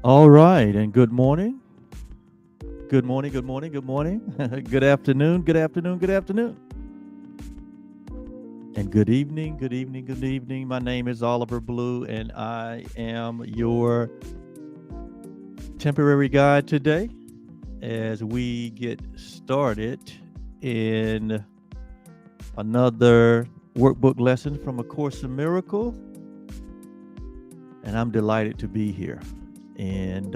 All right, and good morning. Good morning, good morning, good morning. Good afternoon, good afternoon, good afternoon. And good evening, good evening, good evening. My name is Oliver Blue, and I am your temporary guide today as we get started in another workbook lesson from A Course in Miracle. And I'm delighted to be here. And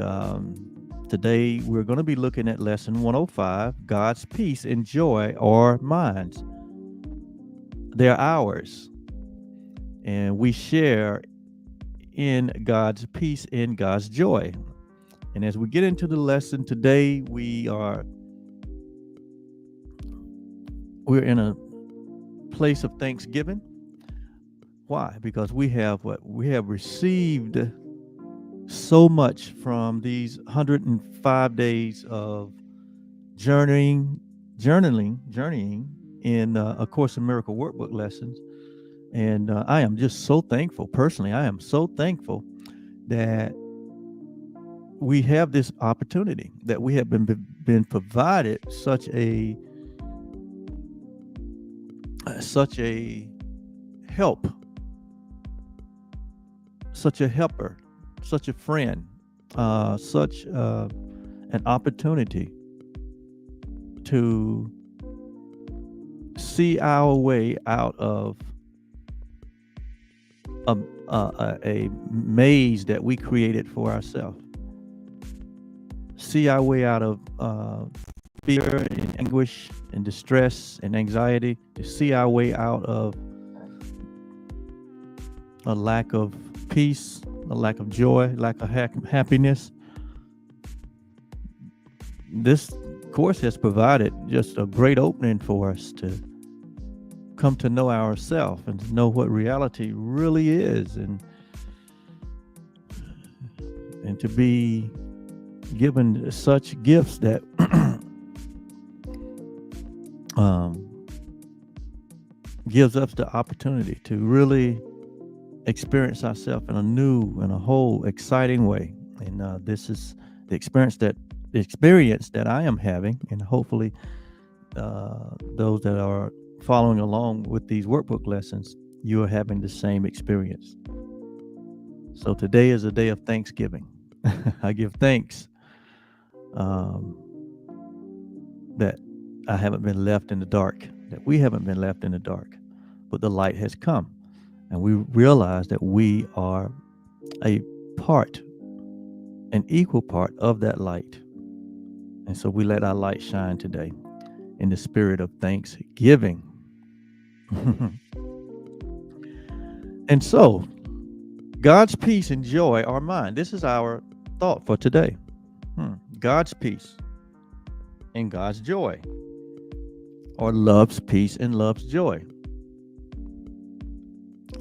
today we're going to be looking at lesson 105, God's peace and joy are mine. They're ours. And we share in God's peace and God's joy. And as we get into the lesson today, we're in a place of thanksgiving. Why? Because we have received so much from these 105 days of journeying in A Course in Miracle workbook lessons. And I am just so thankful. Personally, I am so thankful that we have this opportunity, that we have been provided such a help, such a helper, such a friend, such an opportunity to see our way out of a maze that we created for ourselves. See our way out of fear and anguish and distress and anxiety. To see our way out of a lack of peace, a lack of joy, lack of happiness. This course has provided just a great opening for us to come to know ourselves and to know what reality really is, and to be given such gifts that gives us the opportunity to really experience ourselves in a new and a whole exciting way. And this is the experience that I am having, and hopefully those that are following along with these workbook lessons, you are having the same experience. So today is a day of thanksgiving. I give thanks that I haven't been left in the dark, that we haven't been left in the dark, but the light has come. And we realize that we are a part, an equal part of that light. And so we let our light shine today in the spirit of thanksgiving. And so, God's peace and joy are mine. This is our thought for today. God's peace and God's joy, or love's peace and love's joy.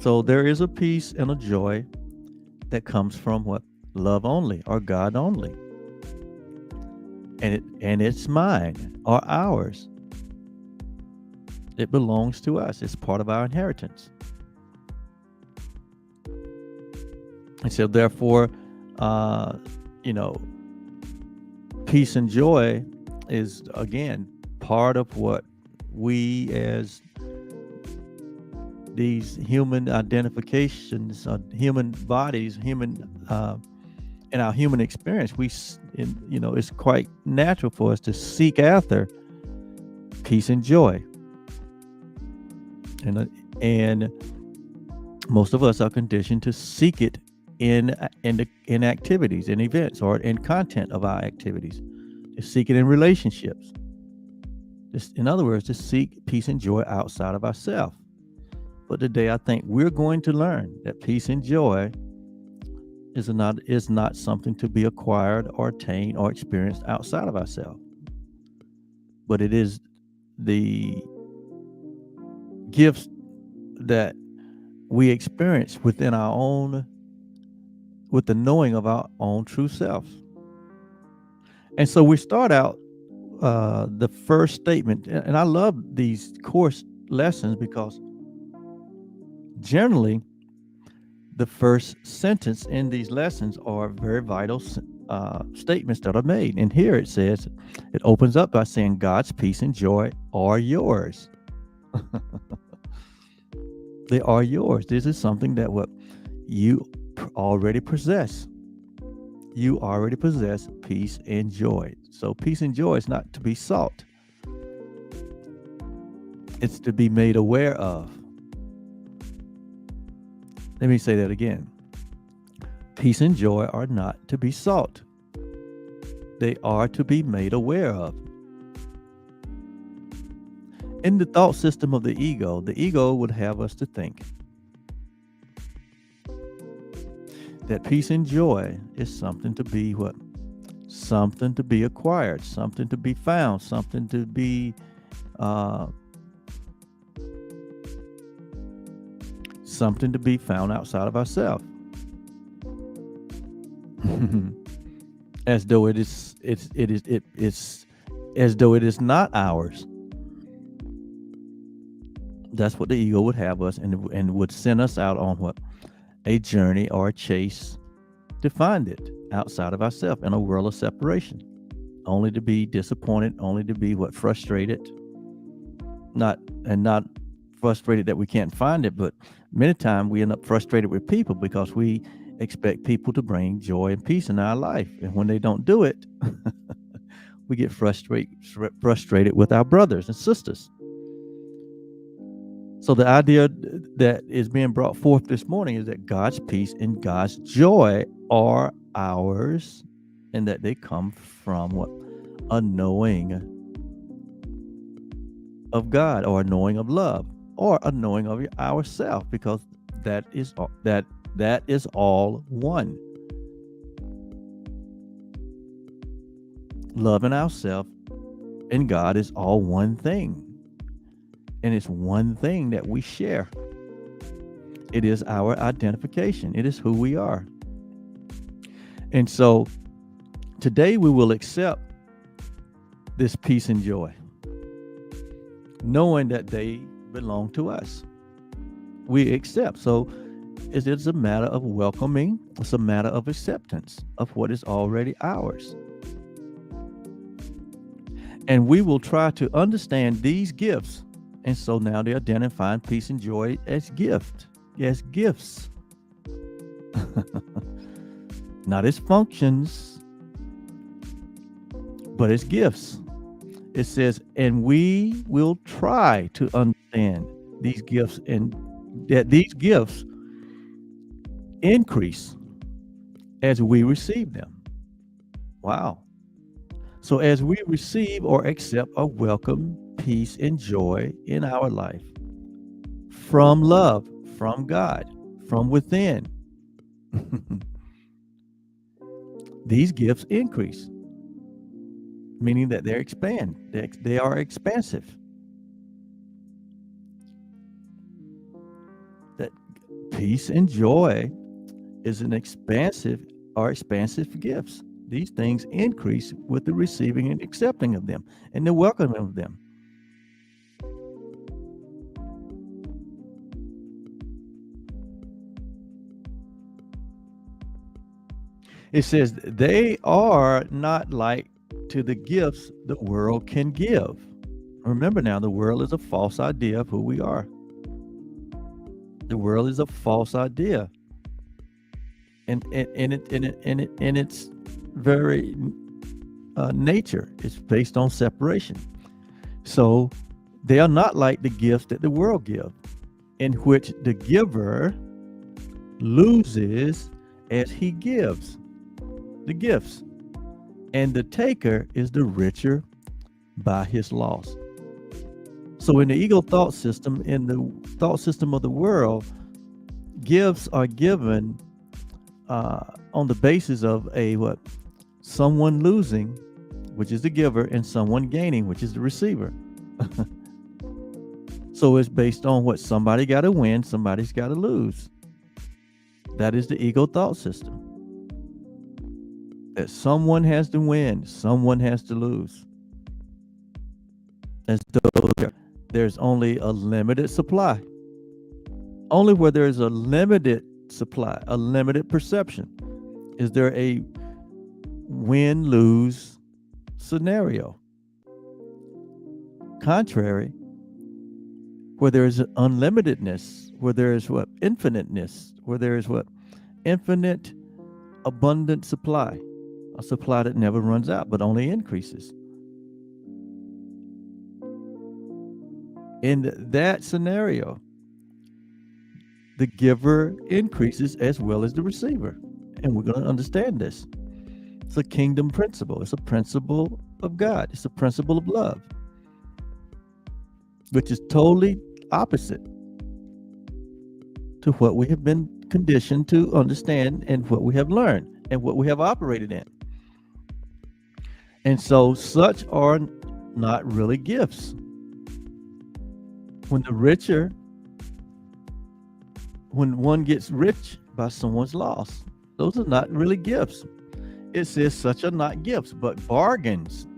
So there is a peace and a joy that comes from what? Love only, or God only. And it's mine, or ours. It belongs to us. It's part of our inheritance. And so therefore, peace and joy is, again, part of what we as these human identifications, human bodies, in our human experience, it's quite natural for us to seek after peace and joy. And most of us are conditioned to seek it in activities, in events, or in content of our activities. To seek it in relationships. In other words, to seek peace and joy outside of ourselves. But today, I think we're going to learn that peace and joy is not something to be acquired or attained or experienced outside of ourselves. But it is the gifts that we experience with the knowing of our own true self. And so we start out the first statement, and I love these course lessons because generally the first sentence in these lessons are very vital statements that are made. And here it says, it opens up by saying, God's peace and joy are yours. They are yours. This is something that what you already possess. You already possess peace and joy. So peace and joy is not to be sought. It's to be made aware of. Let me say that again. Peace and joy are not to be sought. They are to be made aware of. In the thought system of the ego would have us to think that peace and joy is something to be what? Something to be acquired, something to be found, something to be something to be found outside of ourselves. As though it's as though it is not ours. That's what the ego would have us, and would send us out on what? A journey or a chase to find it outside of ourselves in a world of separation, only to be disappointed, only to be what? Frustrated. Not frustrated that we can't find it, but many times we end up frustrated with people because we expect people to bring joy and peace in our life, and when they don't do it, we get frustrated with our brothers and sisters. So the idea that is being brought forth this morning is that God's peace and God's joy are ours, and that they come from what? A knowing of God, or a knowing of love, or a knowing of ourself, because that is all one. Love and ourself and God is all one thing. And it's one thing that we share. It is our identification. It is who we are. And so today we will accept this peace and joy, knowing that they belong to us. We accept. So it is a matter of welcoming. It's a matter of acceptance of what is already ours. And we will try to understand these gifts. And so now they're identifying peace and joy as gifts. Not as functions, but as gifts. It says, and we will try to understand these gifts, and that these gifts increase as we receive them. Wow. So as we receive or accept or welcome peace and joy in our life from love, from God, from within, these gifts increase, meaning that they expand. They are expansive. That peace and joy is an expansive gifts. These things increase with the receiving and accepting of them and the welcoming of them. It says they are not like to the gifts the world can give. Remember now, the world is a false idea of who we are. The world is a false idea. And its very nature is based on separation. So they are not like the gifts that the world gives, in which the giver loses as he gives the gifts, and the taker is the richer by his loss. So in the ego thought system, in the thought system of the world, gifts are given on the basis of someone losing, which is the giver, and someone gaining, which is the receiver. So it's based on what somebody got to win, somebody's got to lose. That is the ego thought system. That someone has to win, someone has to lose. As though there's only a limited supply. Only where there is a limited supply, a limited perception, is there a win-lose scenario. Contrary, where there is unlimitedness, where there is what? Infiniteness, where there is what? Infinite abundant supply, a supply that never runs out but only increases. In that scenario, the giver increases as well as the receiver. And we're going to understand this. It's a kingdom principle. It's a principle of God. It's a principle of love, which is totally opposite to what we have been conditioned to understand and what we have learned and what we have operated in. And so such are not really gifts. When one gets rich by someone's loss, those are not really gifts. It says such are not gifts, but bargains.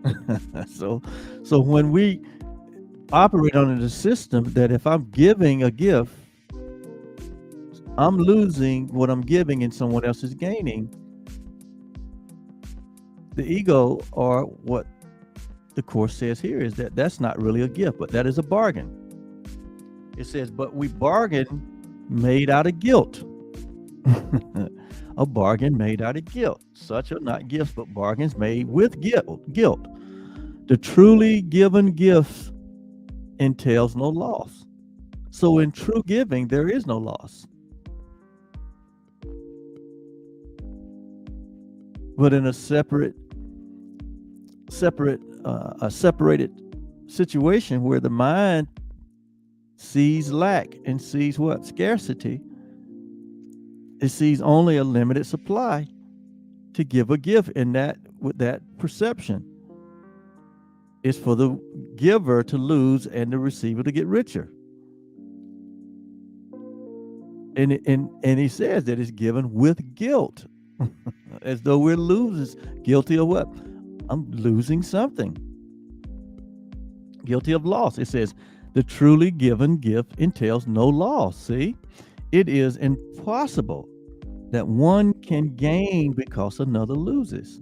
So when we operate under the system that if I'm giving a gift, I'm losing what I'm giving and someone else is gaining, the ego, or what the Course says here, is that that's not really a gift, but that is a bargain. It says, but we bargain made out of guilt. A bargain made out of guilt. Such are not gifts, but bargains made with guilt. The truly given gift entails no loss. So in true giving, there is no loss. But in a separated situation where the mind sees lack and sees what? Scarcity. It sees only a limited supply to give a gift, and that with that perception is for the giver to lose and the receiver to get richer. And he says that it's given with guilt, as though we're losers. Guilty of what? I'm losing something. Guilty of loss. It says the truly given gift entails no loss. See? It is impossible that one can gain because another loses.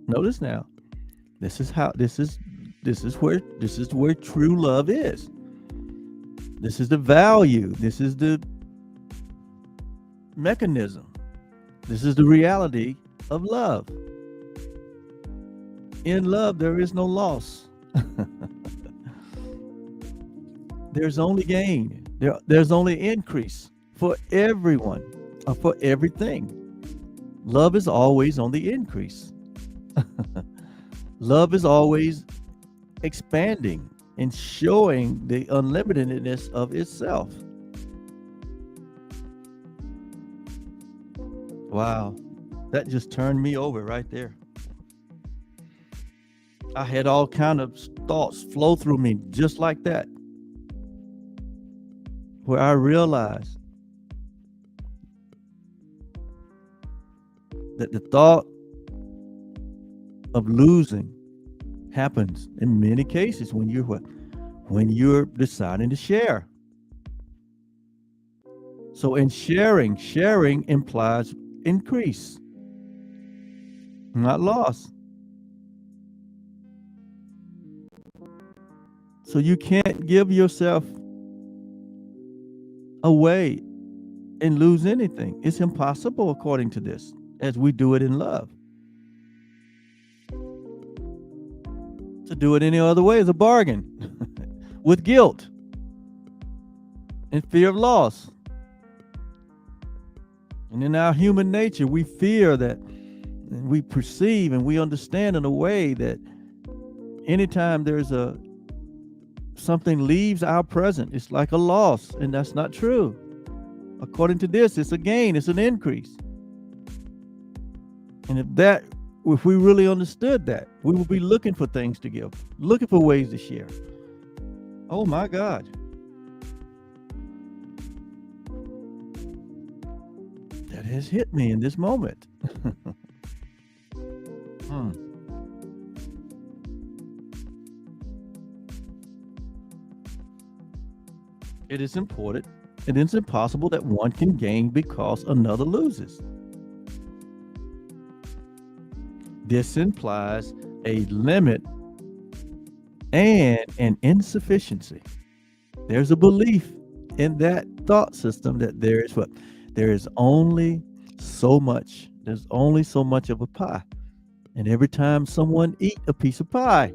Notice now, this is where true love is. This is the value. This is the mechanism. This is the reality of love. In love, there is no loss. There's only gain. There's only increase for everyone, or for everything. Love is always on the increase. Love is always expanding and showing the unlimitedness of itself. Wow, that just turned me over right there. I had all kind of thoughts flow through me just like that, where I realized that the thought of losing happens in many cases when you're deciding to share. So in sharing implies increase, not loss. So you can't give yourself away and lose anything. It's impossible according to this, as we do it in love. To do it any other way is a bargain with guilt and fear of loss. And in our human nature, we fear that, and we perceive and we understand in a way that anytime there's something leaves our present, it's like a loss, and that's not true. According to this, it's a gain, it's an increase. And if we really understood that, we would be looking for things to give, looking for ways to share. Oh my God. That has hit me in this moment. It is important. It is impossible that one can gain because another loses. This implies a limit and an insufficiency. There's a belief in that thought system that there is what? There is only so much. There's only so much of a pie. And every time someone eat a piece of pie,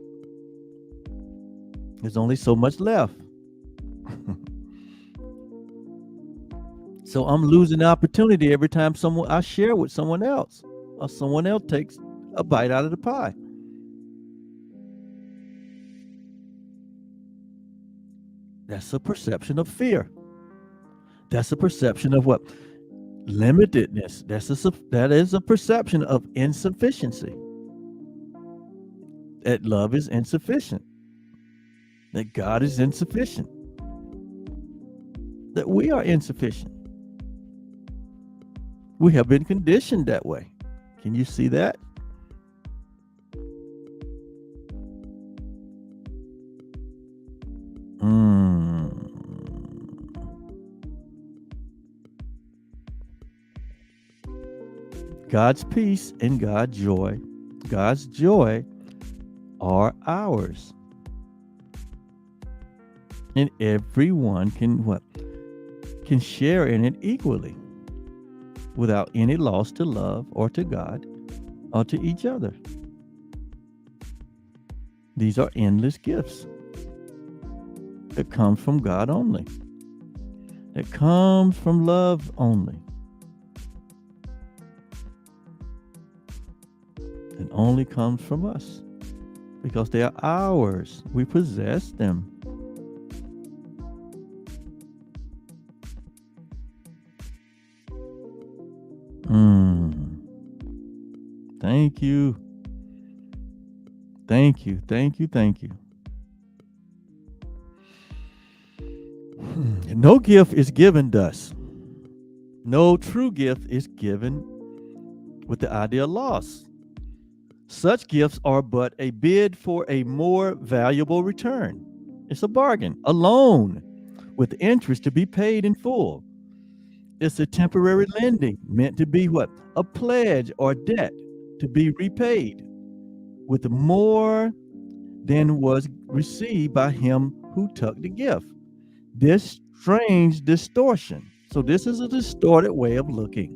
there's only so much left. So I'm losing the opportunity every time I share with someone else, or someone else takes a bite out of the pie. That's a perception of fear. That's a perception of what? Limitedness. That is a perception of insufficiency. That love is insufficient. That God is insufficient. That we are insufficient. We have been conditioned that way. Can you see that? God's peace and God's joy are ours. And everyone can share in it equally without any loss to love or to God or to each other. These are endless gifts that come from God only, that comes from love only, and only comes from us because they are ours. We possess them. Thank you. Thank you. Thank you. Thank you. No gift is given thus. No true gift is given with the idea of loss. Such gifts are but a bid for a more valuable return. It's a bargain, a loan with interest to be paid in full. It's a temporary lending meant to be what? A pledge or debt to be repaid with more than was received by him who took the gift. This strange distortion. So this is a distorted way of looking.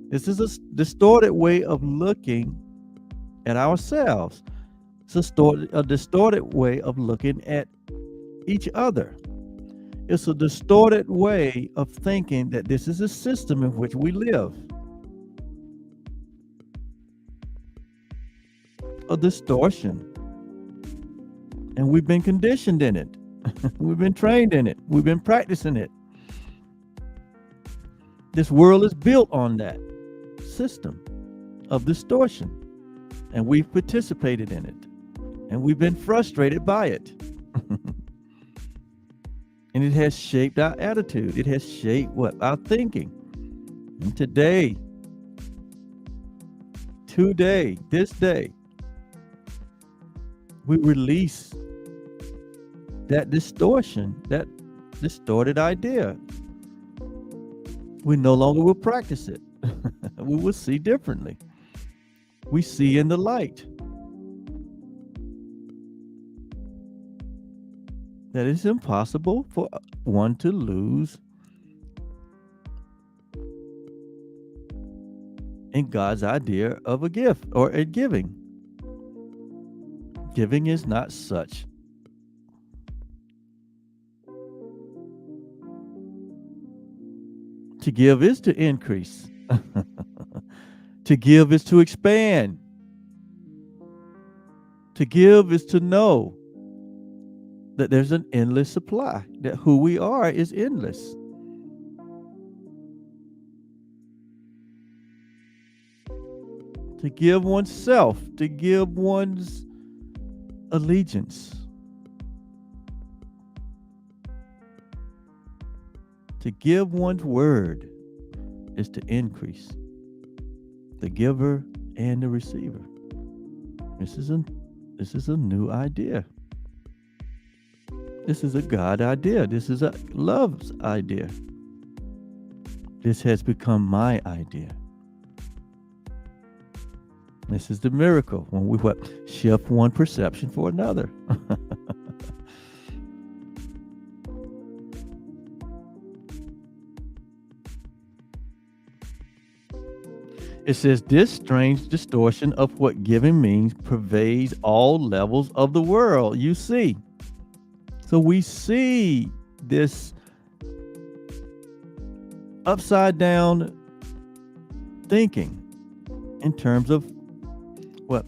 This is a distorted way of looking at ourselves. It's a distorted way of looking at each other. It's a distorted way of thinking that this is a system in which we live. A distortion. And we've been conditioned in it. We've been trained in it. We've been practicing it. This world is built on that system of distortion. And we've participated in it. And we've been frustrated by it. And it has shaped our attitude. It has shaped our thinking. And this day, we release that distortion, that distorted idea. We no longer will practice it. We will see differently. We see in the light. That it's impossible for one to lose in God's idea of a gift or a giving. Giving is not such. To give is to increase. To give is to expand. To give is to know that there's an endless supply, that who we are is endless. To give oneself, to give one's allegiance, to give one's word is to increase the giver and the receiver. This is a new idea. This is a God idea. This is a love's idea. This has become my idea. This is the miracle when we what shift one perception for another. It says this strange distortion of what giving means pervades all levels of the world. You see. So we see this upside down thinking in terms of what?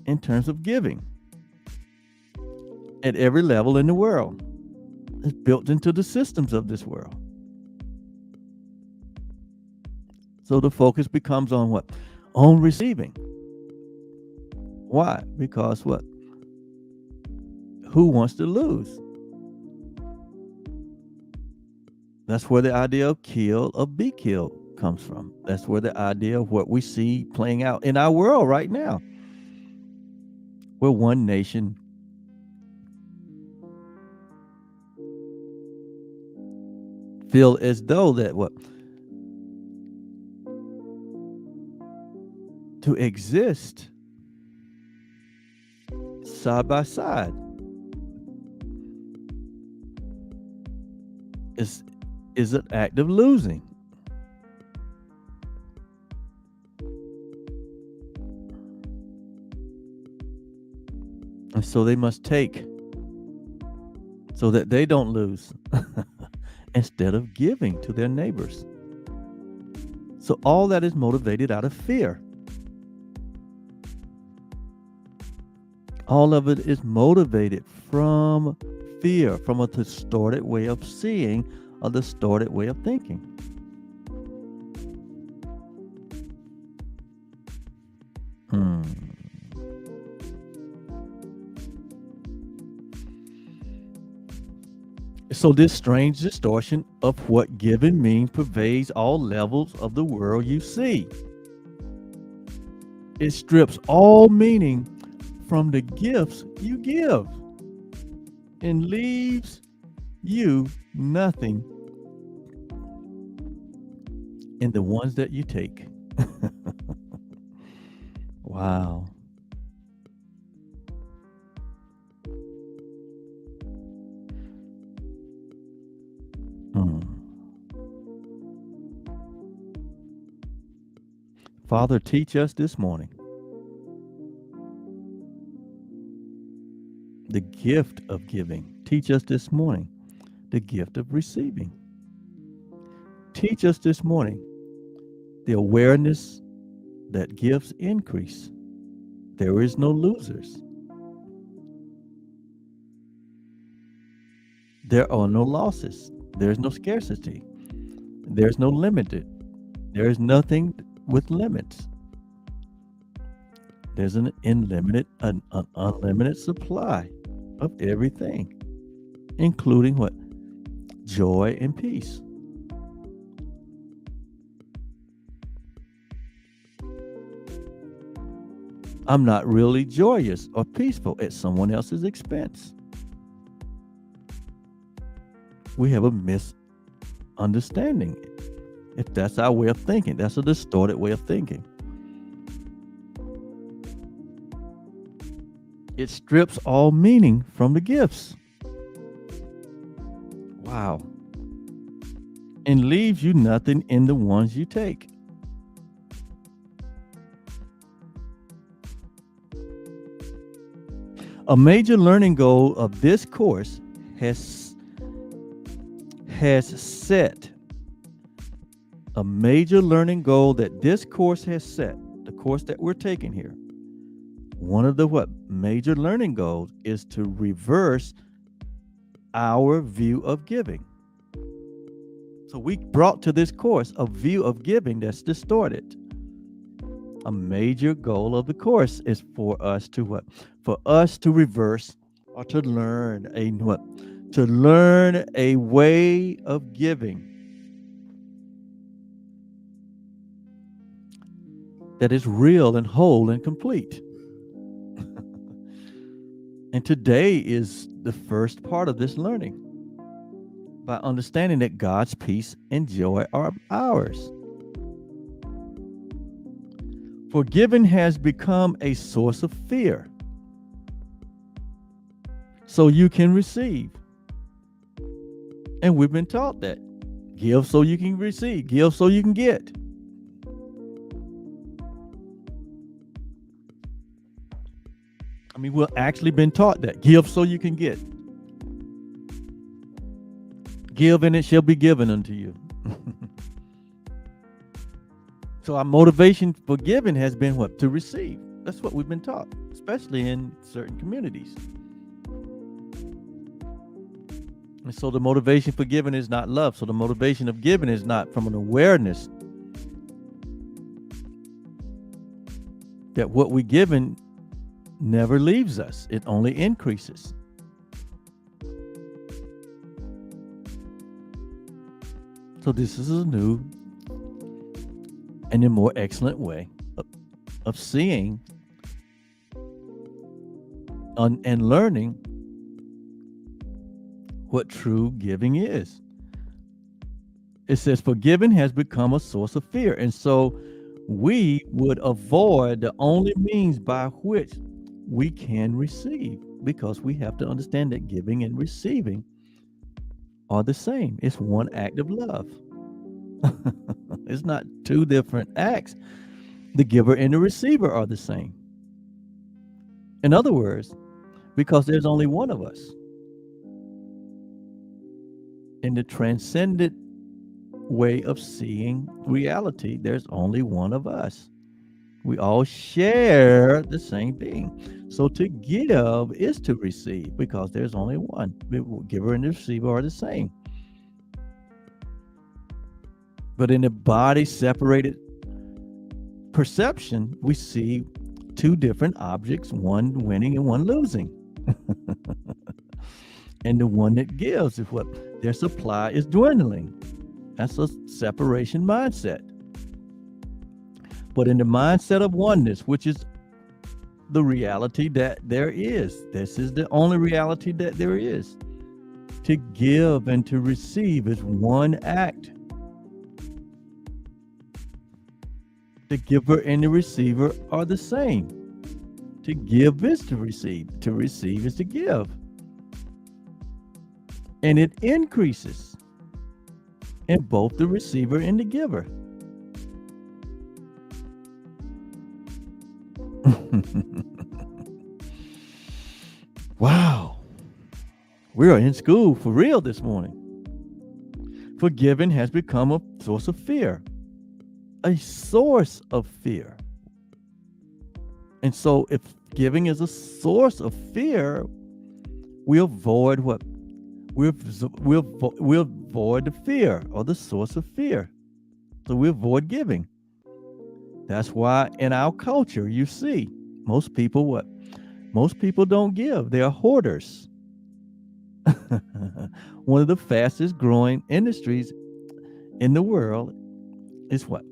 In terms of giving at every level in the world. It's built into the systems of this world. So the focus becomes on what? On receiving. Why? Because what? Who wants to lose? That's where the idea of kill or be killed comes from. That's where the idea of what we see playing out in our world right now. Where one nation feel as though that what? To exist side by side is an act of losing. And so they must take so that they don't lose instead of giving to their neighbors. So all that is motivated out of fear. All of it is motivated from fear, from a distorted way of seeing, a distorted way of thinking. So this strange distortion of what giving means pervades all levels of the world you see. It strips all meaning from the gifts you give and leaves you nothing in the ones that you take. Wow. Father, teach us this morning the gift of giving. Teach us this morning the gift of receiving. Teach us this morning the awareness that gifts increase. There is no losers. There are no losses. There's no scarcity. There's no limited. There's nothing with limits. There's an unlimited supply of everything, including what? Joy and peace. I'm not really joyous or peaceful at someone else's expense. We have a misunderstanding. If that's our way of thinking, that's a distorted way of thinking. It strips all meaning from the gifts. Wow. And leaves you nothing in the ones you take. A major learning goal of this course has set. A major learning goal that this course has set, the course that we're taking here, one of the major learning goals is to reverse our view of giving. So we brought to this course a view of giving that's distorted. A major goal of the course is for us to For us to reverse or to learn To learn a way of giving that is real and whole and complete. And today is the first part of this learning, by understanding that God's peace and joy are ours. For giving has become a source of fear. So you can receive. And we've been taught that. Give so you can receive. Give so you can get. I mean, we've actually been taught that. Give so you can get. Give and it shall be given unto you. So our motivation for giving has been what? To receive. That's what we've been taught, especially in certain communities. And so the motivation for giving is not love. So the motivation of giving is not from an awareness that what we're given never leaves us. It only increases. So this is a new and a more excellent way of seeing and learning what true giving is. It says, for giving has become a source of fear. And so we would avoid the only means by which we can receive, because we have to understand that giving and receiving are the same. It's one act of love. It's not two different acts. The giver and the receiver are the same. In other words, because there's only one of us. In the transcendent way of seeing reality, there's only one of us. We all share the same being. So to give is to receive, because there's only one. The giver and the receiver are the same. But in the body separated perception, we see two different objects, one winning and one losing. And the one that gives is what? Their supply is dwindling. That's a separation mindset. But in the mindset of oneness, which is the reality that there is, this is the only reality that there is. To give and to receive is one act. The giver and the receiver are the same. To give is to receive is to give. And it increases in both the receiver and the giver. Wow. We are in school for real this morning. For giving has become a source of fear. A source of fear. And so if giving is a source of fear, we avoid what? We avoid the fear, or the source of fear. So we avoid giving. That's why in our culture, you see, most people what? Most people don't give. They are hoarders. One of the fastest growing industries in the world is what?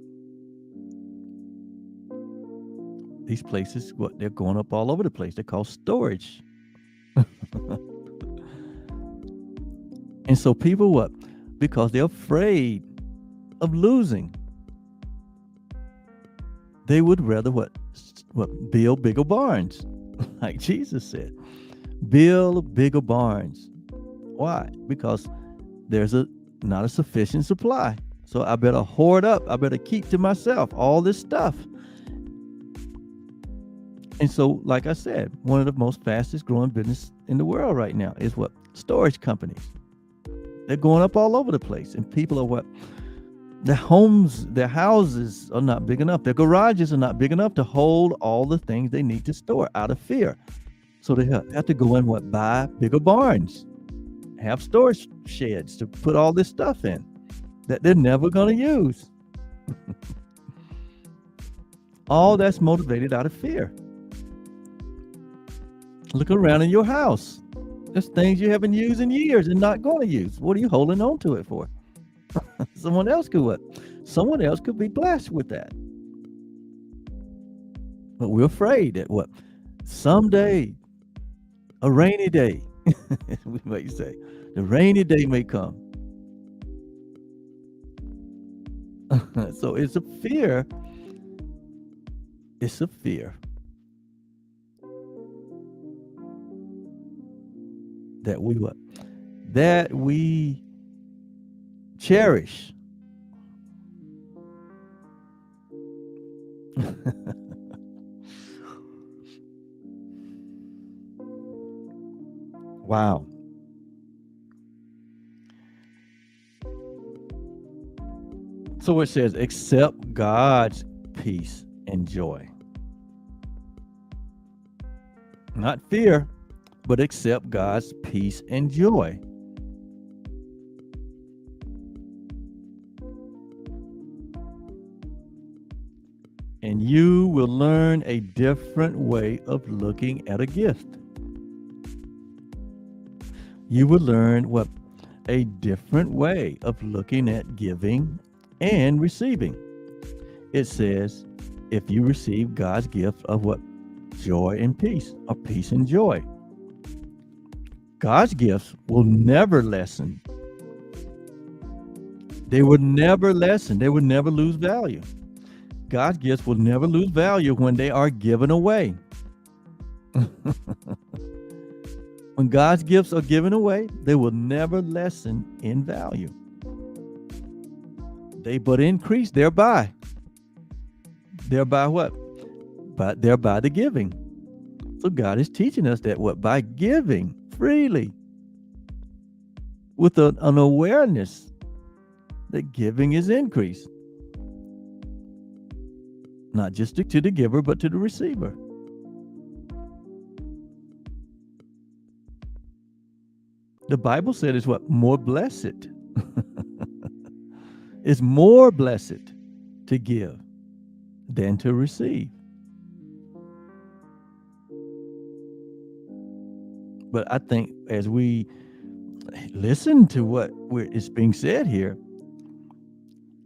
These places, what? They're going up all over the place. They're called storage. And so people what? Because they're afraid of losing. They would rather what? Build bigger barns. Like Jesus said. Build bigger barns. Why? Because there's not a sufficient supply. So I better hoard up. I better keep to myself all this stuff. And so, like I said, one of the most fastest growing business in the world right now is what? Storage companies. They're going up all over the place. And people are what? Their homes, their houses are not big enough. Their garages are not big enough to hold all the things they need to store out of fear. So they have to go and what? Buy bigger barns. Have storage sheds to put all this stuff in that they're never going to use. All that's motivated out of fear. Look around in your house. There's things you haven't used in years and not going to use. What are you holding on to it for? Someone else could what? Someone else could be blessed with that. But we're afraid that what? Someday, a rainy day, we might say, the rainy day may come. So it's a fear It's a fear that we what? That we cherish. Wow. So it says, accept God's peace and joy. Not fear, but accept God's peace and joy. And you will learn a different way of looking at a gift. You will learn what? A different way of looking at giving and receiving. It says, if you receive God's gift of what? Joy and peace, or peace and joy. God's gifts will never lessen. They will never lessen. They will never lose value. God's gifts will never lose value when they are given away. When God's gifts are given away, they will never lessen in value. They but increase thereby. Thereby what? But thereby the giving. So God is teaching us that what? By giving freely, with an awareness that giving is increased. Not just to the giver, but to the receiver. The Bible said it's what? More blessed. It's more blessed to give than to receive. But I think as we listen to what is being said here,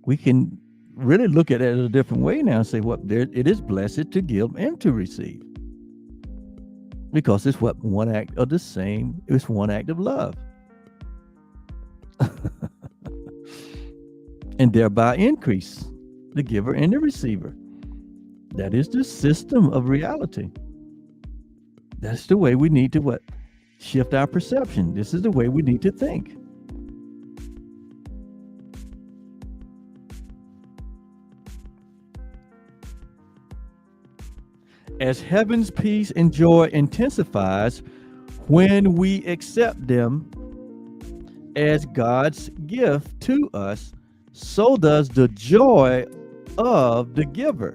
we can really look at it a different way now and say, what? It is blessed to give and to receive. Because it's what? One act of the same, it's one act of love. And thereby increase the giver and the receiver. That is the system of reality. That's the way we need to what? Shift our perception. This is the way we need to think. As heaven's peace and joy intensifies when we accept them as God's gift to us, so does the joy of the giver,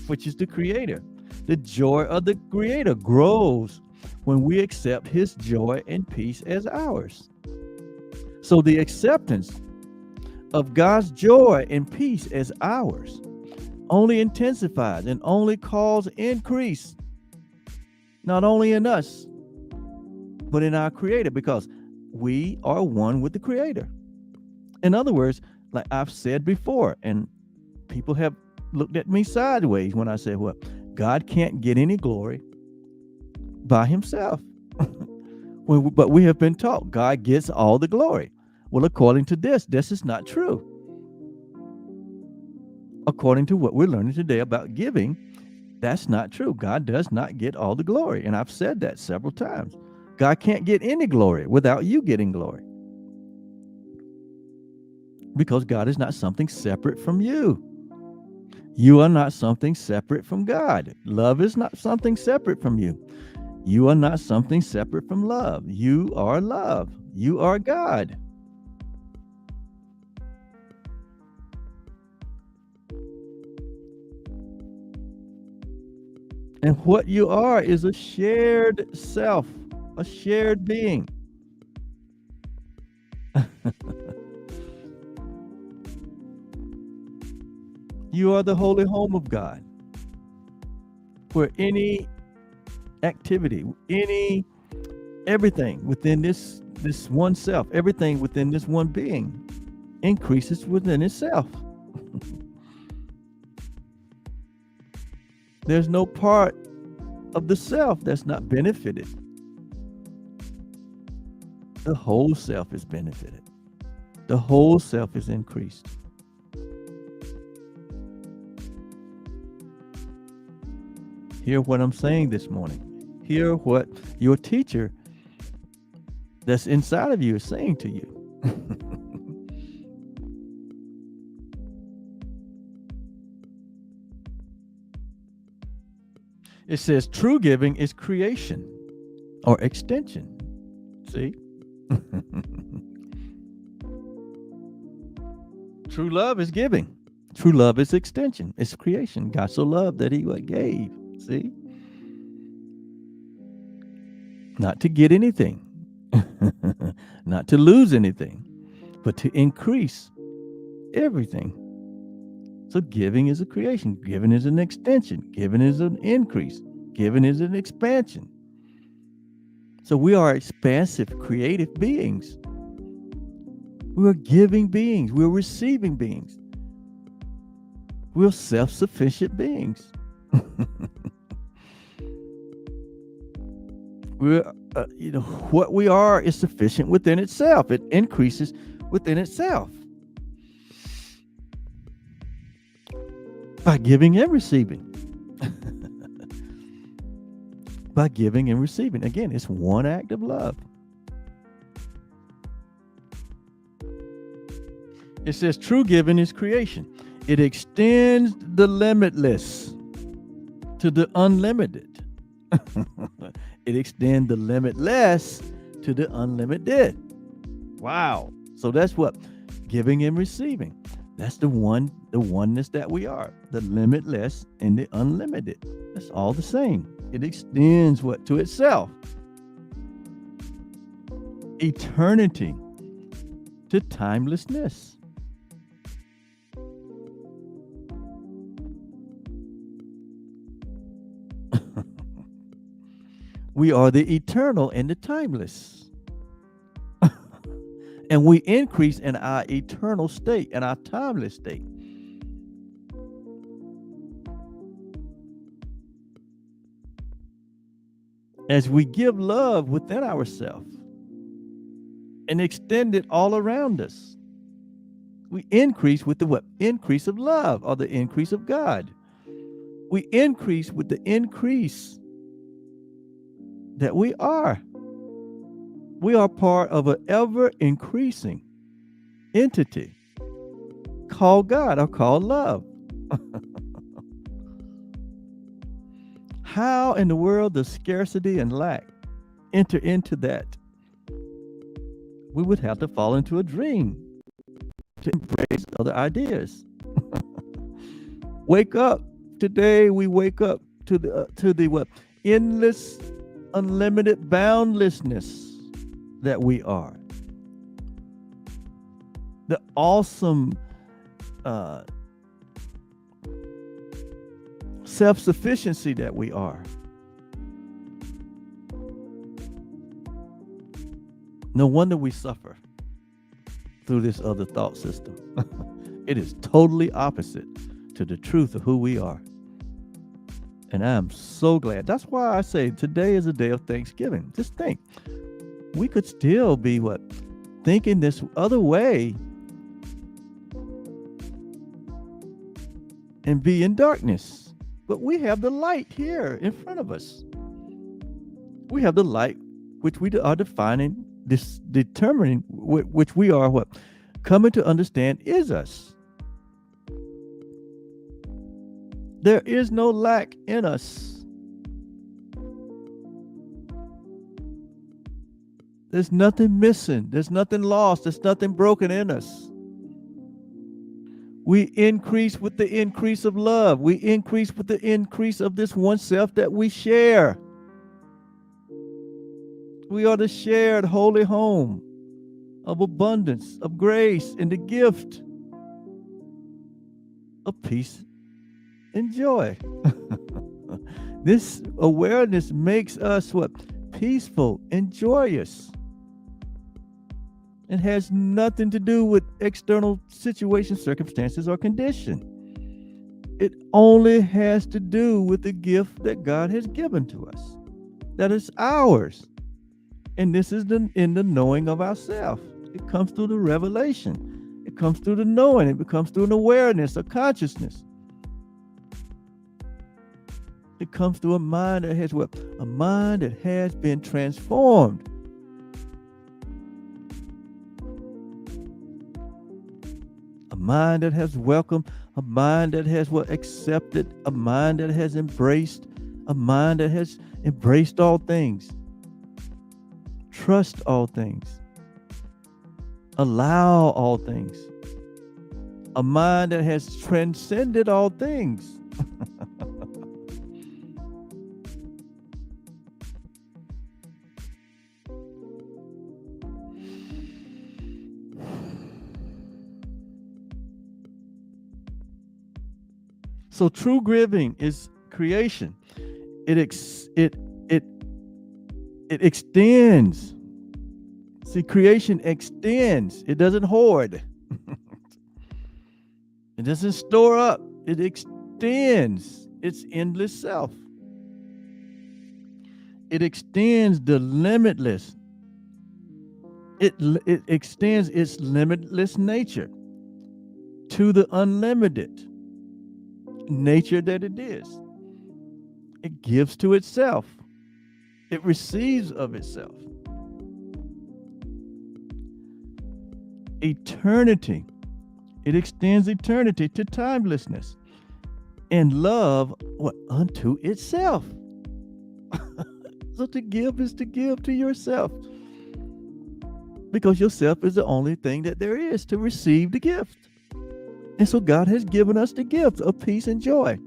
which is the Creator. The joy of the Creator grows when we accept His joy and peace as ours. So the acceptance of God's joy and peace as ours only intensifies and only causes increase, not only in us, but in our Creator, because we are one with the Creator. In other words, like I've said before, and people have looked at me sideways when I say, well, God can't get any glory by Himself. But we have been taught God gets all the glory. Well, according to this is not true. According to what we're learning today about giving, that's not true. God does not get all the glory. And I've said that several times. God can't get any glory without you getting glory. Because God is not something separate from you. You are not something separate from God. Love is not something separate from you. You are not something separate from love. You are love. You are God. And what you are is a shared self, a shared being. You are the holy home of God, where any activity, everything within this one self, everything within this one being increases within itself. There's no part of the self that's not benefited. The whole self is benefited. The whole self is increased. Hear what I'm saying this morning. Hear what your teacher that's inside of you is saying to you. It says true giving is creation or extension. See? True love is giving. True love is extension. It's creation. God so loved that he gave. See? Not to get anything. Not to lose anything, but to increase everything. So giving is a creation. Giving is an extension. Giving is an increase. Giving is an expansion. So we are expansive, creative beings. We are giving beings. We're receiving beings. We're self-sufficient beings. We're, what we are is sufficient within itself. It increases within itself. By giving and receiving. By giving and receiving. Again, it's one act of love. It says true giving is creation. It extends the limitless to the unlimited. It extends the limitless to the unlimited. Wow. So that's what giving and receiving. That's the oneness that we are. The limitless and the unlimited. That's all the same. It extends what to itself. Eternity to timelessness. We are the eternal and the timeless. And we increase in our eternal state and our timeless state. As we give love within ourselves and extend it all around us, we increase with the what? Increase of love, or the increase of God. We increase with the increase that we are. We are part of an ever-increasing entity called God or called love. How in the world does scarcity and lack enter into that? We would have to fall into a dream to embrace other ideas. Wake up. Today we wake up to the what? Endless, unlimited boundlessness that we are. The awesome self-sufficiency that we are. No wonder we suffer through this other thought system. It is totally opposite to the truth of who we are. And I'm so glad. That's why I say today is a day of Thanksgiving. Just think. We could still be what? Thinking this other way and be in darkness. But we have the light here in front of us. We have the light which we are defining, determining, which we are what? Coming to understand is us. There is no lack in us. There's nothing missing. There's nothing lost. There's nothing broken in us. We increase with the increase of love. We increase with the increase of this one self that we share. We are the shared holy home of abundance, of grace, and the gift of peace and joy. This awareness makes us what? Peaceful and joyous. It has nothing to do with external situations, circumstances, or condition. It only has to do with the gift that God has given to us. That is ours. And this is in the knowing of ourselves. It comes through the revelation. It comes through the knowing. It comes through an awareness, a consciousness. It comes through a mind that has what? A mind that has been transformed. A mind that has welcomed, a mind that has what? Accepted, a mind that has embraced, a mind that has embraced all things, trust all things, allow all things. A mind that has transcended all things. So true giving is creation. It extends. See, creation extends. It doesn't hoard. It doesn't store up. It extends its endless self. It extends the limitless. It extends its limitless nature to the unlimited nature that it is. It gives to itself. It receives of itself. Eternity. It extends eternity to timelessness. And love, what? Unto itself. So to give is to give to yourself. Because yourself is the only thing that there is to receive the gift. And so God has given us the gift of peace and joy.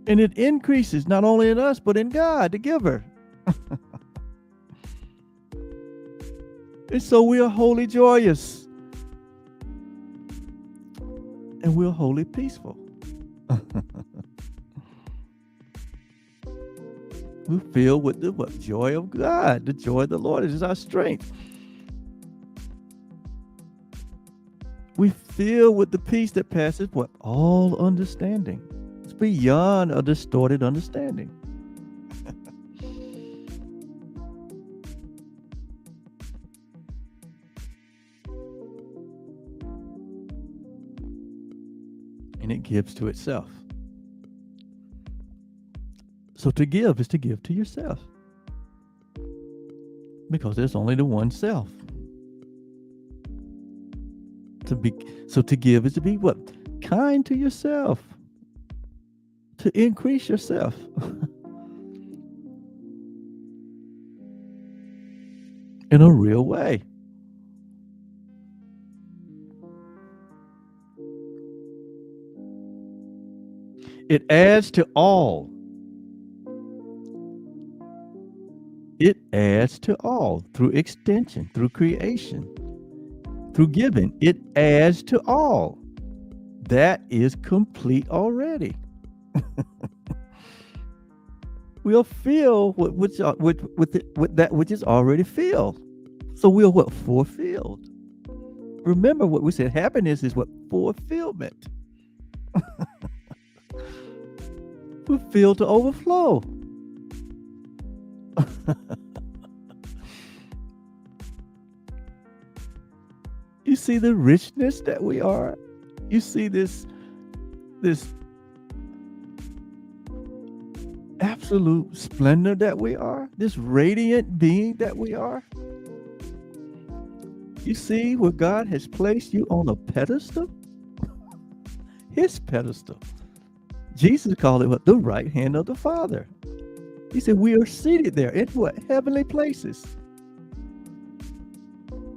And it increases not only in us, but in God, the giver. And so we are wholly joyous. And we're wholly peaceful. We feel with the what? Joy of God. The joy of the Lord is our strength. We feel with the peace that passes what? All understanding. It's beyond a distorted understanding. And it gives to itself. So to give is to give to yourself. Because there's only the one self. So to give is to be what? Kind to yourself. To increase yourself. In a real way. It adds to all. It adds to all through extension, through creation, through giving. It adds to all. That is complete already. We'll feel with that which is already filled. So we're what? Fulfilled. Remember what we said. Happiness is what? Fulfillment. Fulfilled to overflow. You see the richness that we are. You see this absolute splendor that we are. This radiant being that we are. You see where God has placed you on a pedestal? His pedestal. Jesus called it what? The right hand of the Father. He said we are seated there in what? Heavenly places.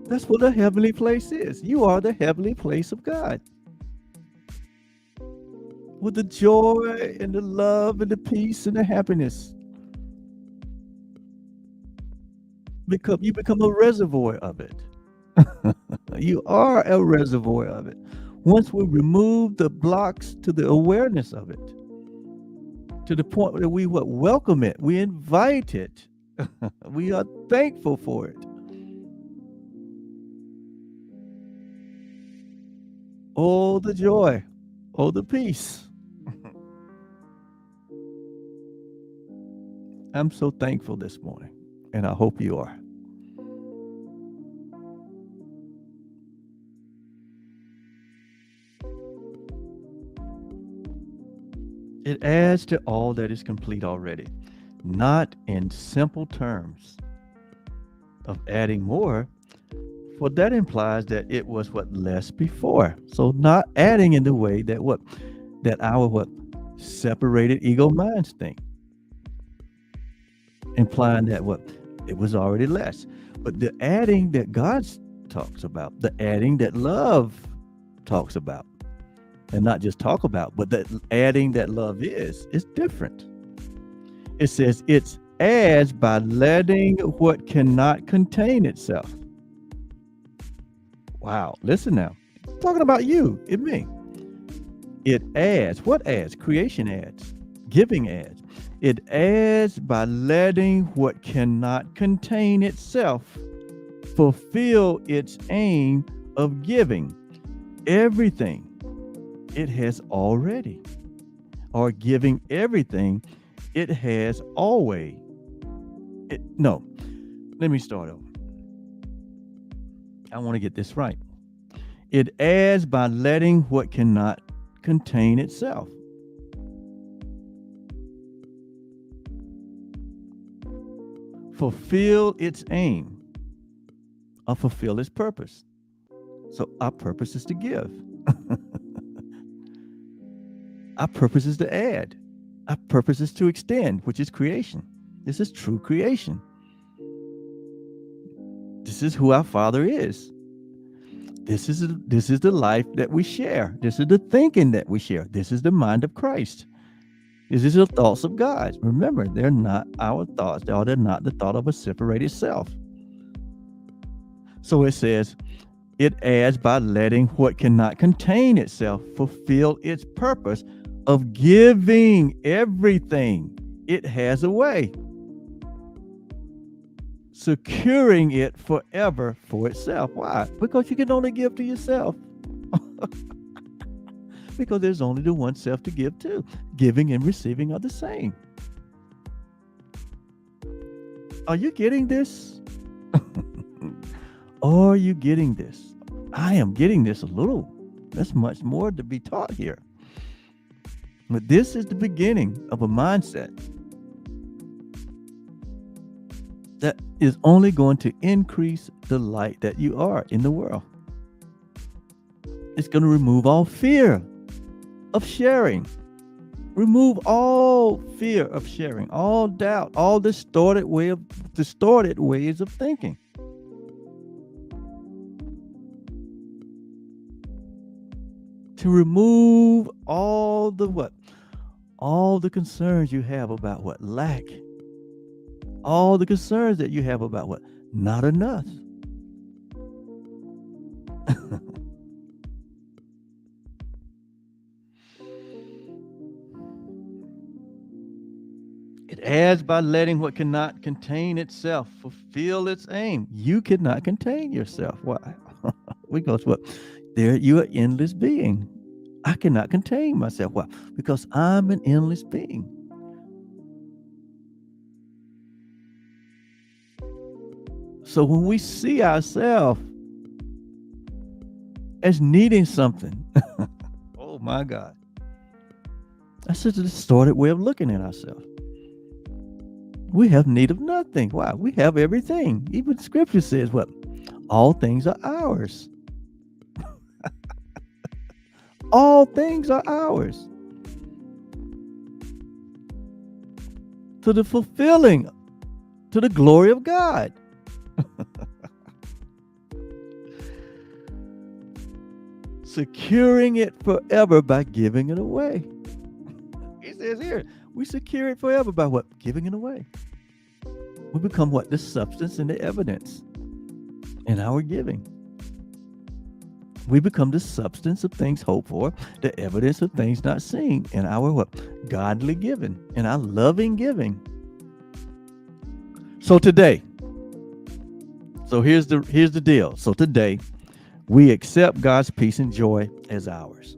That's what a heavenly place is. You are the heavenly place of God. With the joy and the love and the peace and the happiness. You become a reservoir of it. You are a reservoir of it. Once we remove the blocks to the awareness of it, to the point where we welcome it, we invite it, we are thankful for it. Oh, the joy, oh, the peace. I'm so thankful this morning, and I hope you are. It adds to all that is complete already, not in simple terms of adding more, for that implies that it was what less before. So not adding in the way that our separated ego minds think, implying that it was already less. But the adding that God talks about, the adding that love talks about, and not just talk about, but that adding that love is different. It says it adds by letting what cannot contain itself. Wow, listen now. Talking about you and me. It adds. What adds? Creation adds. Giving adds. It adds by letting what cannot contain itself fulfill its aim of giving everything it has already, or giving everything it has always. No, let me start over. I want to get this right. It adds by letting what cannot contain itself fulfill its aim or fulfill its purpose. So our purpose is to give. Our purpose is to add. Our purpose is to extend, which is creation. This is true creation. This is who our Father is. This is the life that we share. This is the thinking that we share. This is the mind of Christ. This is the thoughts of God. Remember, they're not our thoughts. They're not the thought of a separated self. So it says, it adds by letting what cannot contain itself fulfill its purpose of giving everything it has away, securing it forever for itself. Why? Because you can only give to yourself. Because there's only the one self to give to. Giving and receiving are the same. Are you getting this? Are you getting this? I am getting this a little. There's much more to be taught here. But this is the beginning of a mindset that is only going to increase the light that you are in the world. It's going to remove all fear of sharing. Remove all fear of sharing, all doubt, all distorted ways of thinking. To remove all the concerns you have about lack. All the concerns that you have about not enough. It adds by letting what cannot contain itself fulfill its aim. You cannot contain yourself. Why? Because there you are endless being. I cannot contain myself. Why? Because I'm an endless being. So when we see ourselves as needing something, oh my God, that's such a distorted way of looking at ourselves. We have need of nothing. Why? We have everything. Even Scripture says all things are ours. All things are ours. To the fulfilling, to the glory of God. Securing it forever by giving it away. He says here, we secure it forever by giving it away. We become the substance and the evidence in our giving. We become the substance of things hoped for, the evidence of things not seen in our godly giving, in our loving giving. So today, here's the deal. So today, we accept God's peace and joy as ours.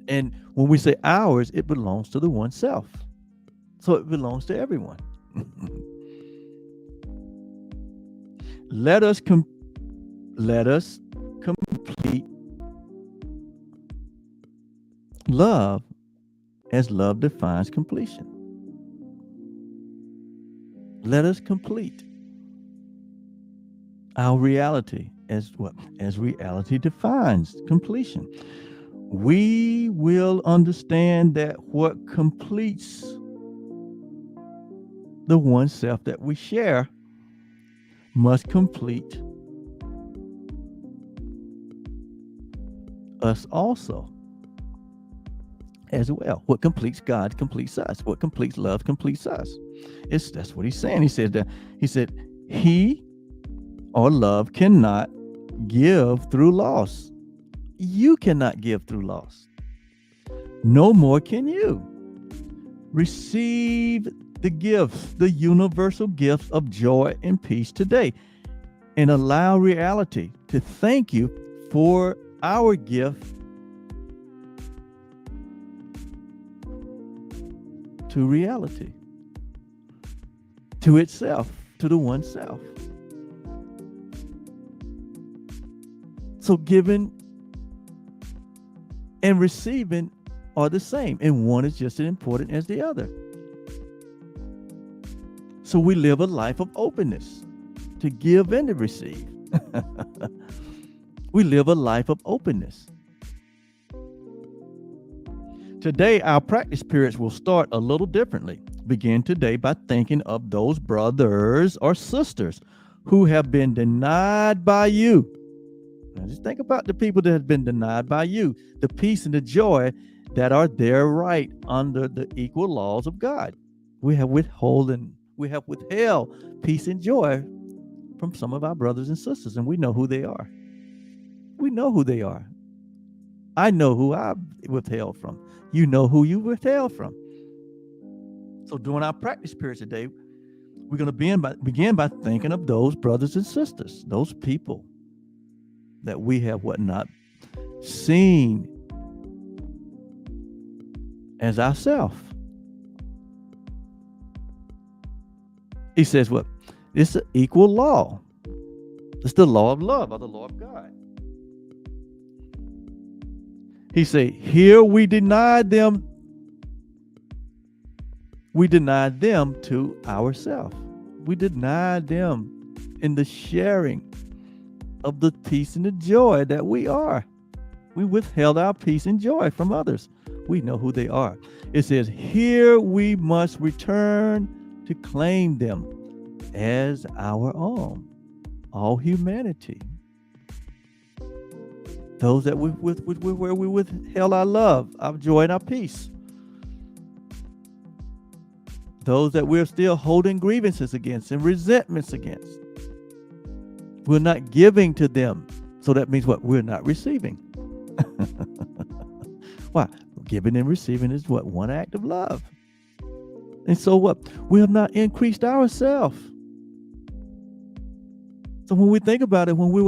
And when we say ours, it belongs to the one self. So it belongs to everyone. Let us complete love as love defines completion. Let us complete our reality as what? As reality defines completion. We will understand that what completes the one self that we share must complete us also as well. What completes God completes us. What completes love completes us. That's what he's saying. He said he or love cannot give through loss. You cannot give through loss. No more can you. Receive the gifts, the universal gifts of joy and peace today, and allow reality to thank you for our gift to reality, to itself, to the one self. So giving and receiving are the same, and one is just as important as the other. So we live a life of openness to give and to receive. We live a life of openness. Today, our practice periods will start a little differently. Begin today by thinking of those brothers or sisters who have been denied by you. Now, just think about the people that have been denied by you, the peace and the joy that are their right under the equal laws of God. We have withheld peace and joy from some of our brothers and sisters, and we know who they are. We know who they are. I know who I withheld from. You know who you withheld from. So during our practice period today, we're going to begin by thinking of those brothers and sisters, those people that we have not seen as ourselves. He says what? It's an equal law. It's the law of love, or the law of God. He said, here we denied them. We denied them to ourselves. We denied them in the sharing of the peace and the joy that we are. We withheld our peace and joy from others. We know who they are. It says, here we must return to claim them as our own. All humanity. Those that where we withheld our love, our joy, and our peace. Those that we're still holding grievances against and resentments against. We're not giving to them. So that means what? We're not receiving. Why? Giving and receiving is what? One act of love. And so what? We have not increased ourselves. So when we think about it, when we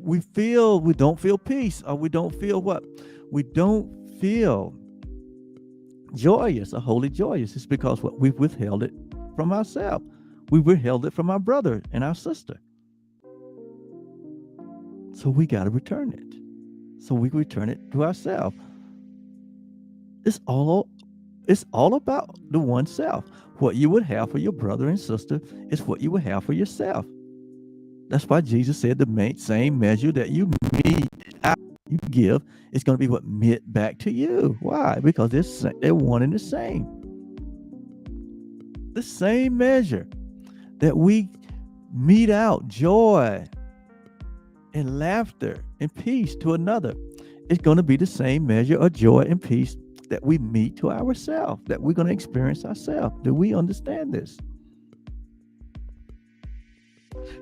we don't feel peace, or we don't feel what? We don't feel joyous or wholly joyous. It's because what? We've withheld it from ourselves. We withheld it from our brother and our sister. So we got to return it. So we return it to ourselves. It's all about the one self. What you would have for your brother and sister is what you would have for yourself. That's why Jesus said the same measure that you give is going to be what met back to you. Why? Because they're one and the same. The same measure that we mete out joy and laughter and peace to another, it's going to be the same measure of joy and peace that we meet to ourselves, that we're going to experience ourselves. Do we understand this?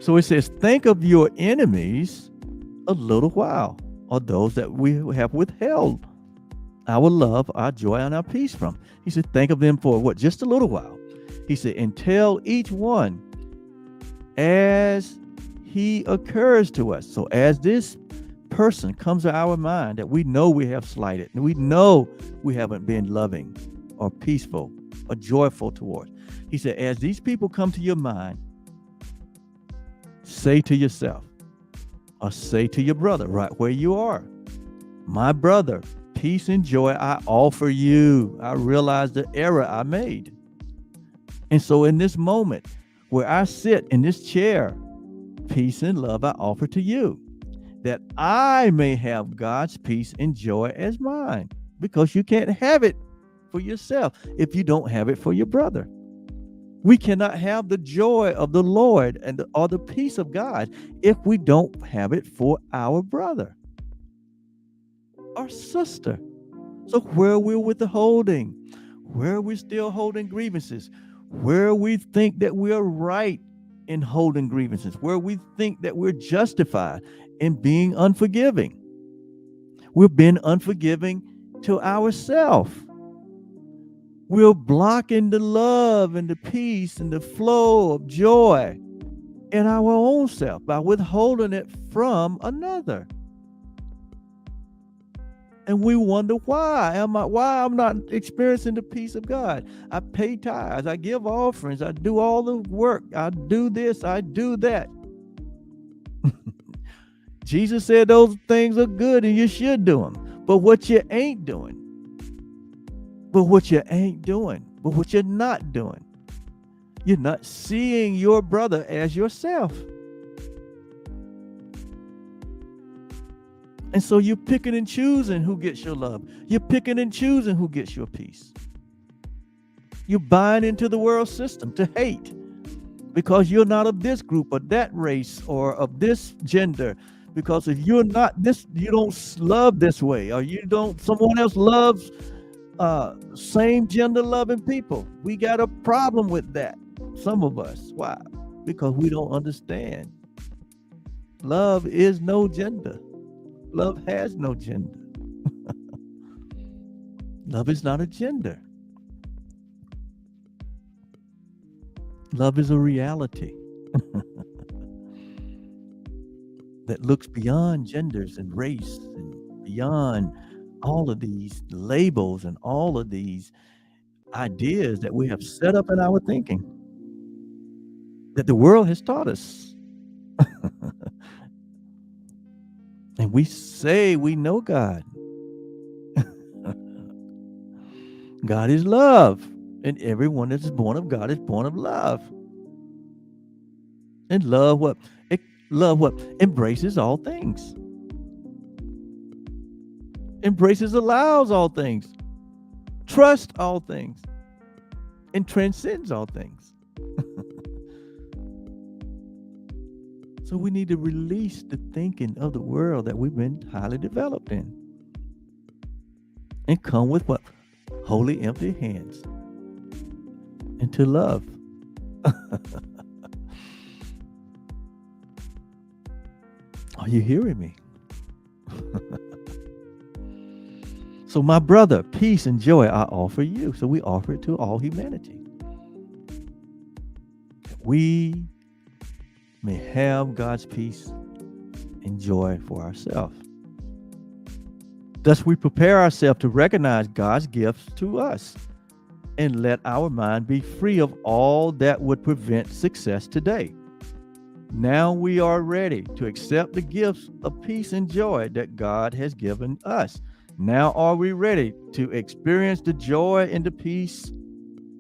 So it says, think of your enemies a little while, or those that we have withheld our love, our joy, and our peace from. He said, think of them for what? Just a little while. He said, and tell each one as he occurs to us. So as this person comes to our mind that we know we have slighted, and we know we haven't been loving or peaceful or joyful towards. He said, as these people come to your mind, say to yourself, or say to your brother right where you are, my brother, peace and joy I offer you. I realize the error I made. And so in this moment where I sit in this chair, peace and love I offer to you, that I may have God's peace and joy as mine, because you can't have it for yourself if you don't have it for your brother. We cannot have the joy of the Lord or the peace of God if we don't have it for our brother or sister. So where we're withholding, where we're still holding grievances, where we think that we're right in holding grievances, where we think that we're justified in being unforgiving, we're being unforgiving to ourselves. We're blocking the love and the peace and the flow of joy in our own self by withholding it from another. And we wonder why I'm not experiencing the peace of God. I pay tithes, I give offerings, I do all the work, I do this, I do that. Jesus said those things are good and you should do them. But what you're not doing, you're not seeing your brother as yourself. And so you're picking and choosing who gets your love. You're picking and choosing who gets your peace. You're buying into the world system to hate because you're not of this group or that race or of this gender. Because if you're not this, you don't love this way, or someone else loves same gender loving people. We got a problem with that. Some of us. Why? Because we don't understand. Love is no gender. Love has no gender. Love is not a gender. Love is a reality that looks beyond genders and race and beyond all of these labels and all of these ideas that we have set up in our thinking that the world has taught us. And we say we know God. God is love, and everyone that is born of God is born of love. And love what? Embraces all things. Allows all things, trusts all things, and transcends all things. So we need to release the thinking of the world that we've been highly developed in and come with what? Holy empty hands into love. Are you hearing me? So my brother, peace and joy I offer you. So we offer it to all humanity. We may have God's peace and joy for ourselves. Thus we prepare ourselves to recognize God's gifts to us and let our mind be free of all that would prevent success today. Now we are ready to accept the gifts of peace and joy that God has given us. Now are we ready to experience the joy and the peace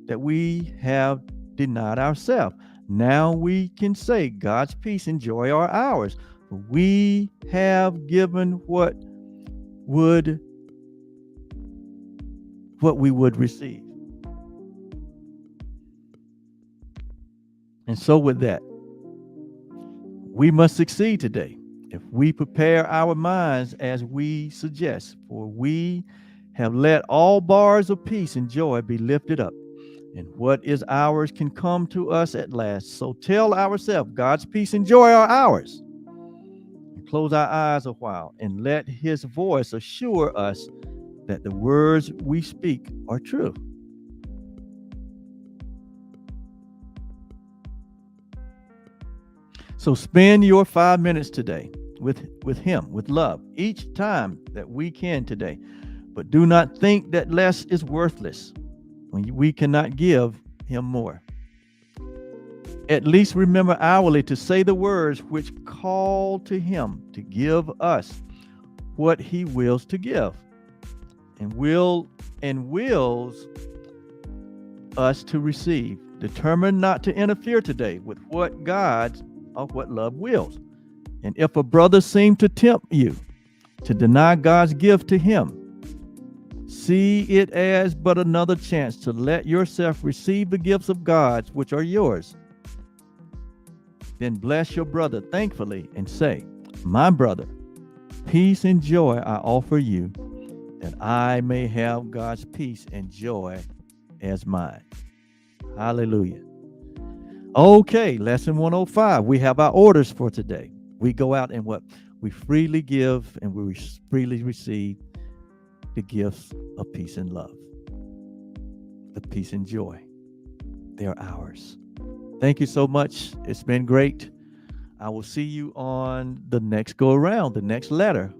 that we have denied ourselves? Now we can say God's peace and joy are ours. We have given what we would receive. And so with that, we must succeed today if we prepare our minds as we suggest, for we have let all bars of peace and joy be lifted up, and what is ours can come to us at last. So tell ourselves God's peace and joy are ours. And close our eyes a while and let his voice assure us that the words we speak are true. So spend your 5 minutes today with him, with love, each time that we can today. But do not think that less is worthless when we cannot give him more. At least remember hourly to say the words which call to him to give us what he wills to give. and wills us to receive. Determine not to interfere today with what God or what love wills. And if a brother seem to tempt you to deny God's gift to him, see it as but another chance to let yourself receive the gifts of God which are yours. Then bless your brother thankfully and say, my brother, peace and joy I offer you, that I may have God's peace and joy as mine. Hallelujah. Okay, lesson 105. We have our orders for today. We go out and what? We freely give and we freely receive the gifts of peace and love, the peace and joy. They're ours. Thank you so much. It's been great. I will see you on the next go around, the next letter,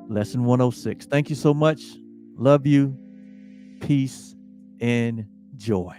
lesson 106. Thank you so much. Love you. Peace and joy.